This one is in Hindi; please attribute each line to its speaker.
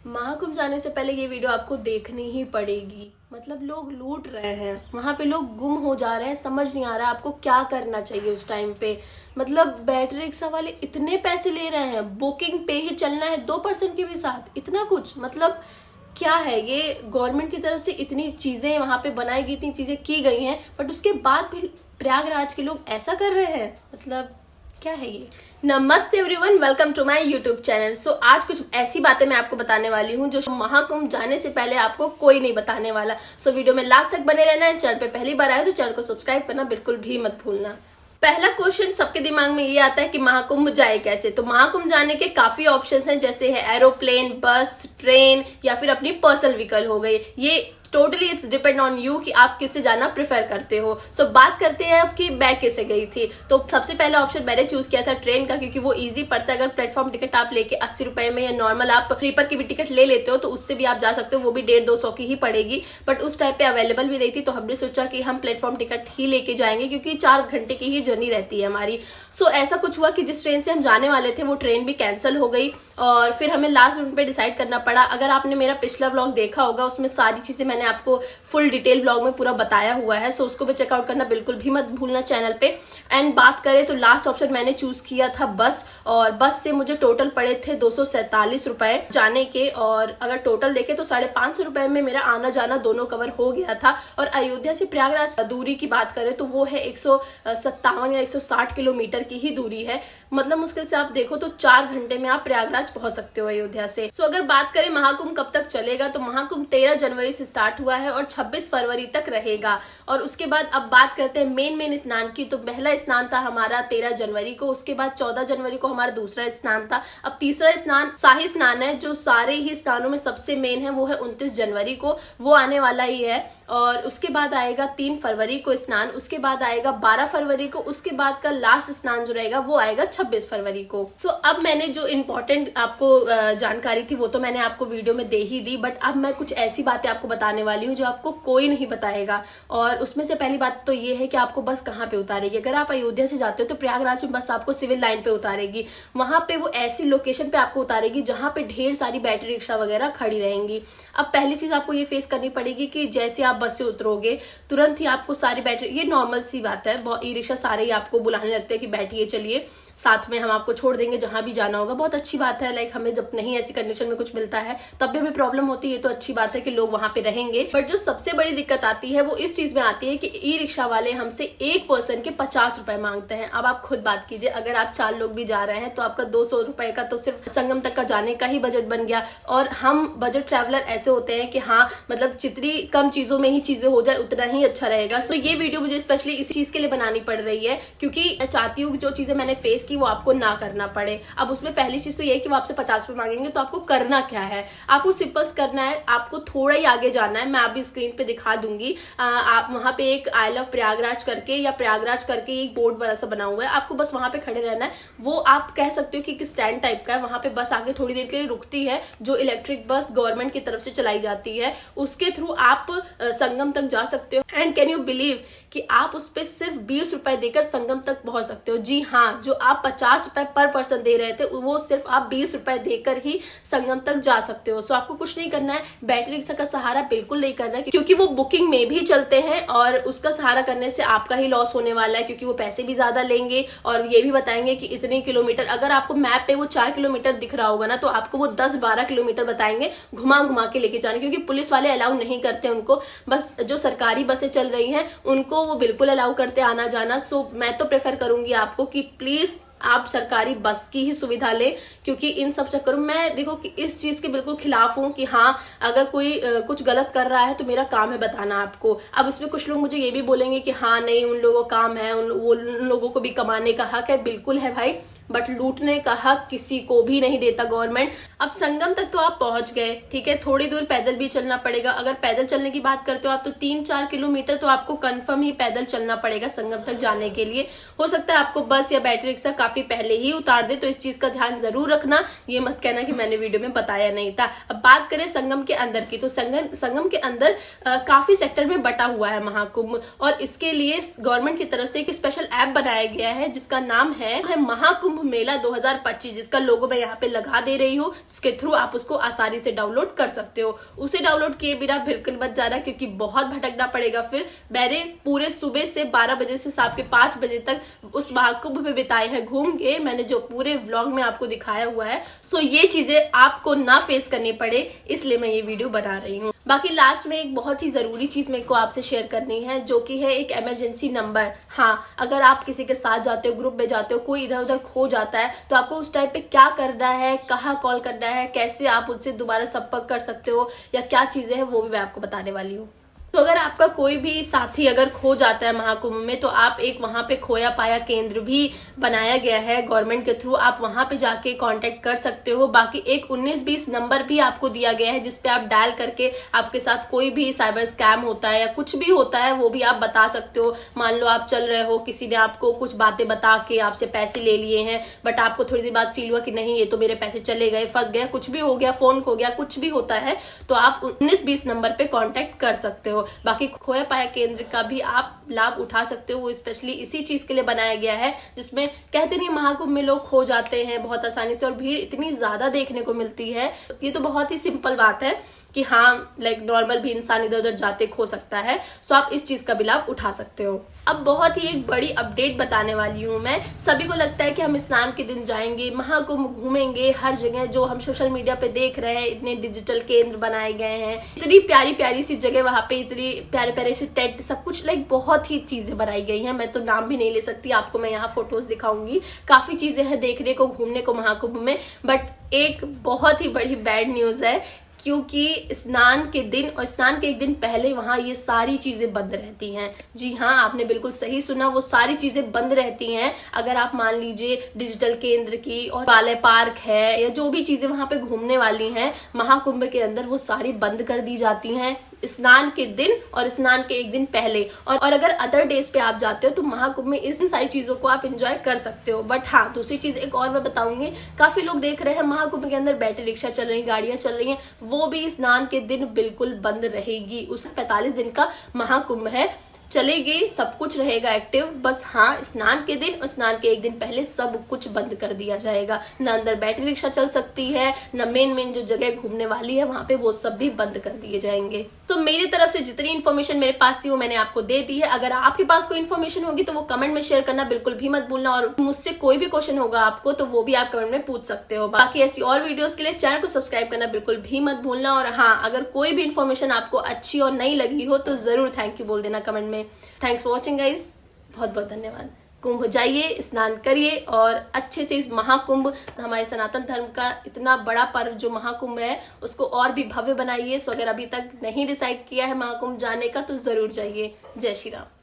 Speaker 1: महाकुंभ जाने से पहले ये वीडियो आपको देखनी ही पड़ेगी। मतलब लोग लूट रहे हैं, वहां पे लोग गुम हो जा रहे हैं, समझ नहीं आ रहा आपको क्या करना चाहिए उस टाइम पे। मतलब बैटरी रिक्शा वाले इतने पैसे ले रहे हैं, बुकिंग पे ही चलना है 2% के भी साथ, इतना कुछ। मतलब क्या है ये, गवर्नमेंट की तरफ से इतनी चीजें वहां पे बनाई गई, इतनी चीजें की गई हैं, बट उसके बाद भी प्रयागराज के लोग ऐसा कर रहे हैं। मतलब क्या है ये। नमस्ते everyone, welcome to my YouTube channel. So आज कुछ ऐसी बातें मैं आपको बताने वाली हूँ जो महाकुंभ जाने से पहले आपको कोई नहीं बताने वाला। सो वीडियो में लास्ट तक बने रहना है। चैनल पे पहली बार आए तो चैनल को सब्सक्राइब करना बिल्कुल भी मत भूलना। पहला क्वेश्चन सबके दिमाग में ये आता है कि महाकुंभ जाए कैसे। तो महाकुंभ जाने के काफी ऑप्शंस हैं, जैसे है एरोप्लेन, बस, ट्रेन या फिर अपनी पर्सनल व्हीकल हो गई। ये totally it's depend on you कि आप किससे जाना प्रेफर करते हो। सो बात करते हैं अब कि मैं किससे गई थी। तो सबसे पहला ऑप्शन मैंने चूज किया था ट्रेन का, क्योंकि वो इजी पड़ता है। अगर प्लेटफॉर्म टिकट आप लेके 80 रुपए में या नॉर्मल आप स्लीपर की भी टिकट ले लेते हो तो उससे भी आप जा सकते हो, वो भी 150-200 की ही पड़ेगी। बट उस टाइम पे अवेलेबल भी नहीं थी, तो हमने सोचा कि हम प्लेटफॉर्म टिकट ही लेके जाएंगे, क्योंकि 4 घंटे की ही जर्नी रहती है हमारी। सो ऐसा कुछ हुआ कि जिस ट्रेन से हम जाने वाले थे वो ट्रेन भी कैंसिल हो गई और फिर हमें लास्ट मिनट पे डिसाइड करना पड़ा। अगर आपने मेरा पिछला व्लॉग देखा होगा, उसमें सारी चीजें मैंने आपको फुल डिटेल ब्लॉग में पूरा बताया हुआ है। सो उसको भी चेकआउट करना बिल्कुल भी मत भूलना चैनल पे। एंड बात करें तो लास्ट ऑप्शन मैंने चूज किया था बस, और बस से मुझे टोटल पड़े थे 247 रुपए जाने के, और अगर टोटल देखे तो 550 रुपए में मेरा आना जाना दोनों कवर हो गया था। और अयोध्या से प्रयागराज दूरी की बात करें तो वो है 157 या 160 किलोमीटर की ही दूरी है। मतलब मुश्किल से आप देखो तो 4 घंटे में आप प्रयागराज पहुंच सकते हो अयोध्या से। सो अगर बात करें महाकुंभ कब तक चलेगा, तो महाकुंभ 13 जनवरी से स्टार्ट हुआ है और 26 फरवरी तक रहेगा। और उसके बाद अब बात करते हैं मेन स्नान की। तो पहला स्नान था हमारा 13 जनवरी को, उसके बाद 14 जनवरी को हमारा दूसरा स्नान था। अब तीसरा स्नान शाही स्नान है, जो सारे ही स्नानों में सबसे मेन है, वो है 29 जनवरी को, वो आने वाला ही है। और उसके बाद आएगा 3 फरवरी को स्नान, उसके बाद आएगा 12 फरवरी को, उसके बाद का लास्ट स्नान जो रहेगा वो आएगा 26 फरवरी को। सो अब मैंने जो इम्पोर्टेंट आपको जानकारी थी वो तो मैंने आपको वीडियो में दे ही दी, बट अब मैं कुछ ऐसी बातें आपको बताने वाली हूँ जो आपको कोई नहीं बताएगा। और उसमें से पहली बात तो ये है कि आपको बस कहाँ पे उतारेगी। अगर आप अयोध्या से जाते हो तो प्रयागराज में बस आपको सिविल लाइन पे उतारेगी। वहां पे वो ऐसी लोकेशन पे आपको उतारेगी जहां पे ढेर सारी बैटरी रिक्शा वगैरह खड़ी रहेंगी। अब पहली चीज आपको ये फेस करनी पड़ेगी कि जैसे आप बस से उतरोगे तुरंत ही आपको सारी बैटरी, ये नॉर्मल सी बात है, ई रिक्शा सारे ही आपको बुलाने लगते हैं कि बैठिए चलिए साथ में, हम आपको छोड़ देंगे जहां भी जाना होगा। बहुत अच्छी बात है, लाइक हमें जब नहीं ऐसी कंडीशन में कुछ मिलता है तब भी हमें प्रॉब्लम होती है, तो अच्छी बात है कि लोग वहां पे रहेंगे। बट जो सबसे बड़ी दिक्कत आती है वो इस चीज में आती है कि ई रिक्शा वाले हमसे एक पर्सन के 50 रुपए मांगते हैं। अब आप खुद बात कीजिए, अगर आप 4 लोग भी जा रहे हैं तो आपका 200 रुपए का तो सिर्फ संगम तक का जाने का ही बजट बन गया। और हम बजट ट्रैवलर ऐसे होते हैं कि हाँ, मतलब जितनी कम चीजों में ही चीजें हो जाए उतना ही अच्छा रहेगा। सो ये वीडियो मुझे स्पेशली इस चीज के लिए बनानी पड़ रही है, क्योंकि मैं चाहती हूँ जो चीजें मैंने फेस की वो आपको ना करना पड़े। अब उसमें पहली चीज तो ये है कि वो आपसे 50 रुपए मांगेंगे, तो आपको करना क्या है, आपको सिंपल करना है, आपको थोड़ा ही आगे जाना है। मैं अभी स्क्रीन पे दिखा दूंगी, आप वहां पे एक आई लव प्रयागराज करके या प्रयागराज करके एक बोर्ड बड़ा सा बना हुआ है, आपको बस वहां पे खड़े रहना है। वो आप कह सकते हो कि एक स्टैंड टाइप का है, वहां पे बस आके थोड़ी देर के लिए रुकती है, जो इलेक्ट्रिक बस गवर्नमेंट की तरफ से चलाई जाती है, उसके थ्रू आप संगम तक जा सकते हो। एंड कैन यू बिलीव कि आप उस पर सिर्फ 20 रुपए देकर संगम तक पहुंच सकते हो। जी हाँ, जो आप 50 रुपए पर पर्सन दे रहे थे वो सिर्फ आप 20 रुपए देकर ही संगम तक जा सकते हो। सो आपको कुछ नहीं करना है, बैटरी रिक्शा का सहारा बिल्कुल नहीं करना है, क्योंकि वो बुकिंग में भी चलते हैं और उसका सहारा करने से आपका ही लॉस होने वाला है, क्योंकि वो पैसे भी ज्यादा लेंगे और ये भी बताएंगे कि इतने किलोमीटर। अगर आपको मैप पे वो 4 किलोमीटर दिख रहा होगा ना, तो आपको वो 10-12 किलोमीटर बताएंगे घुमा घुमा के लेके जाने, क्योंकि पुलिस वाले अलाउ नहीं करते उनको। बस जो सरकारी बसें चल रही हैं उनको वो बिल्कुल अलाउ करते आना जाना। सो मैं तो प्रेफर करूंगी आपको कि प्लीज आप सरकारी बस की ही सुविधा ले, क्योंकि इन सब चक्करों में देखो कि इस चीज के बिल्कुल खिलाफ हूं कि हाँ, अगर कोई कुछ गलत कर रहा है तो मेरा काम है बताना आपको। अब इसमें कुछ लोग मुझे ये भी बोलेंगे कि हाँ नहीं, उन लोगों का काम है, उन लोगों को भी कमाने का हक है। बिल्कुल है भाई, बट लूटने का हक किसी को भी नहीं देता गवर्नमेंट। अब संगम तक तो आप पहुंच गए, ठीक है, थोड़ी दूर पैदल भी चलना पड़ेगा। अगर पैदल चलने की बात करते हो आप तो 3-4 किलोमीटर तो आपको कंफर्म ही पैदल चलना पड़ेगा संगम तक जाने के लिए। हो सकता है आपको बस या बैटरी रिक्शा काफी पहले ही उतार दे, तो इस चीज का ध्यान जरूर रखना। ये मत कहना कि मैंने वीडियो में बताया नहीं था। अब बात करें संगम के अंदर की, तो संगम के अंदर काफी सेक्टर में बटा हुआ है महाकुंभ, और इसके लिए गवर्नमेंट की तरफ से एक स्पेशल ऐप बनाया गया है जिसका नाम है महाकुंभ महाकुंभ मेला 2025 जिसका लोगो मैं यहाँ पे लगा दे रही हूँ, इसके थ्रू आप उसको आसानी से डाउनलोड कर सकते हो। उसे डाउनलोड किए बिना बिल्कुल मत जाना, क्योंकि बहुत भटकना पड़ेगा। फिर मैंने पूरे सुबह से 12 बजे से शाम के 5 बजे तक उस महाकुंभ में बिताए हैं घूम के, मैंने जो पूरे व्लॉग में आपको दिखाया हुआ है। सो ये चीजें आपको ना फेस करनी पड़े, इसलिए मैं ये वीडियो बना रही हूँ। बाकी लास्ट में एक बहुत ही जरूरी चीज मेरे को आपसे शेयर करनी है, जो कि है एक इमरजेंसी नंबर। हाँ, अगर आप किसी के साथ जाते हो, ग्रुप में जाते हो, कोई इधर उधर खो जाता है, तो आपको उस टाइम पे क्या करना है, कहाँ कॉल करना है, कैसे आप उनसे दोबारा संपर्क कर सकते हो, या क्या चीजें हैं वो भी मैं आपको बताने वाली हूँ। तो अगर आपका कोई भी साथी अगर खो जाता है महाकुंभ में, तो आप एक वहां पे खोया पाया केंद्र भी बनाया गया है गवर्नमेंट के थ्रू, आप वहां पे जाके कांटेक्ट कर सकते हो। बाकी एक 1920 नंबर भी आपको दिया गया है, जिसपे आप डायल करके आपके साथ कोई भी साइबर स्कैम होता है या कुछ भी होता है वो भी आप बता सकते हो। मान लो आप चल रहे हो, किसी ने आपको कुछ बातें बता के आपसे पैसे ले लिए हैं, बट आपको थोड़ी देर बाद फील हुआ कि नहीं ये तो मेरे पैसे चले गए, फंस गया, कुछ भी हो गया, फोन खो गया, कुछ भी होता है, तो आप 1920 नंबर पे कांटेक्ट कर सकते हो। बाकी खोया पाया केंद्र का भी आप लाभ उठा सकते हो, वो स्पेशली इसी चीज के लिए बनाया गया है, जिसमें कहते नहीं महाकुंभ में लोग खो जाते हैं बहुत आसानी से और भीड़ इतनी ज्यादा देखने को मिलती है। ये तो बहुत ही सिंपल बात है कि हाँ, लाइक नॉर्मल भी इंसान इधर उधर जाते खो सकता है। सो आप इस चीज का भी लाभ उठा सकते हो। अब बहुत ही एक बड़ी अपडेट बताने वाली हूँ मैं। सभी को लगता है कि हम स्नान के दिन जाएंगे, महाकुंभ घूमेंगे, हर जगह जो हम सोशल मीडिया पे देख रहे हैं, इतने डिजिटल केंद्र बनाए गए हैं, इतनी प्यारी प्यारी सी जगह वहां पे, इतनी प्यारे प्यारे से टेंट, सब कुछ लाइक बहुत ही चीजें बनाई गई हैं। मैं तो नाम भी नहीं ले सकती, आपको मैं यहाँ फोटोज दिखाऊंगी। काफी चीजें हैं देखने को, घूमने को महाकुंभ में। बट एक बहुत ही बड़ी बैड न्यूज है, क्योंकि स्नान के दिन और स्नान के एक दिन पहले वहां ये सारी चीजें बंद रहती हैं। जी हाँ, आपने बिल्कुल सही सुना, वो सारी चीजें बंद रहती हैं। अगर आप मान लीजिए डिजिटल केंद्र की और वाले पार्क है या जो भी चीजें वहां पे घूमने वाली हैं महाकुंभ के अंदर, वो सारी बंद कर दी जाती हैं स्नान के दिन और स्नान के एक दिन पहले। और अगर अदर डेज पे आप जाते हो तो महाकुंभ में इन सारी चीजों को आप एंजॉय कर सकते हो। बट हाँ, दूसरी चीज एक और मैं बताऊंगी, काफी लोग देख रहे हैं महाकुंभ के अंदर बैटरी रिक्शा चल रही, गाड़ियां चल रही हैं, वो भी स्नान के दिन बिल्कुल बंद रहेगी। उस 45 दिन का महाकुंभ है, चलेगी, सब कुछ रहेगा एक्टिव। बस हाँ, स्नान के दिन और स्नान के एक दिन पहले सब कुछ बंद कर दिया जाएगा। न अंदर बैटरी रिक्शा चल सकती है, न मेन जो जगह घूमने वाली है वहां पे, वो सब भी बंद कर दिए जाएंगे। तो मेरी तरफ से जितनी इन्फॉर्मेशन मेरे पास थी वो मैंने आपको दे दी है। अगर आपके पास कोई इन्फॉर्मेशन होगी तो वो कमेंट में शेयर करना बिल्कुल भी मत भूलना, और मुझसे कोई भी क्वेश्चन होगा आपको तो वो भी आप कमेंट में पूछ सकते हो। बाकी ऐसी और वीडियोस के लिए चैनल को सब्सक्राइब करना बिल्कुल भी मत भूलना। और हाँ, अगर कोई भी इन्फॉर्मेशन आपको अच्छी और नई लगी हो तो जरूर थैंक यू बोल देना कमेंट में। थैंक्स फॉर वॉचिंग गाइज, बहुत बहुत धन्यवाद। कुंभ जाइए, स्नान करिए और अच्छे से इस महाकुंभ, हमारे सनातन धर्म का इतना बड़ा पर्व जो महाकुंभ है, उसको और भी भव्य बनाइए। सो अगर अभी तक नहीं डिसाइड किया है महाकुंभ जाने का तो जरूर जाइए। जय श्री राम।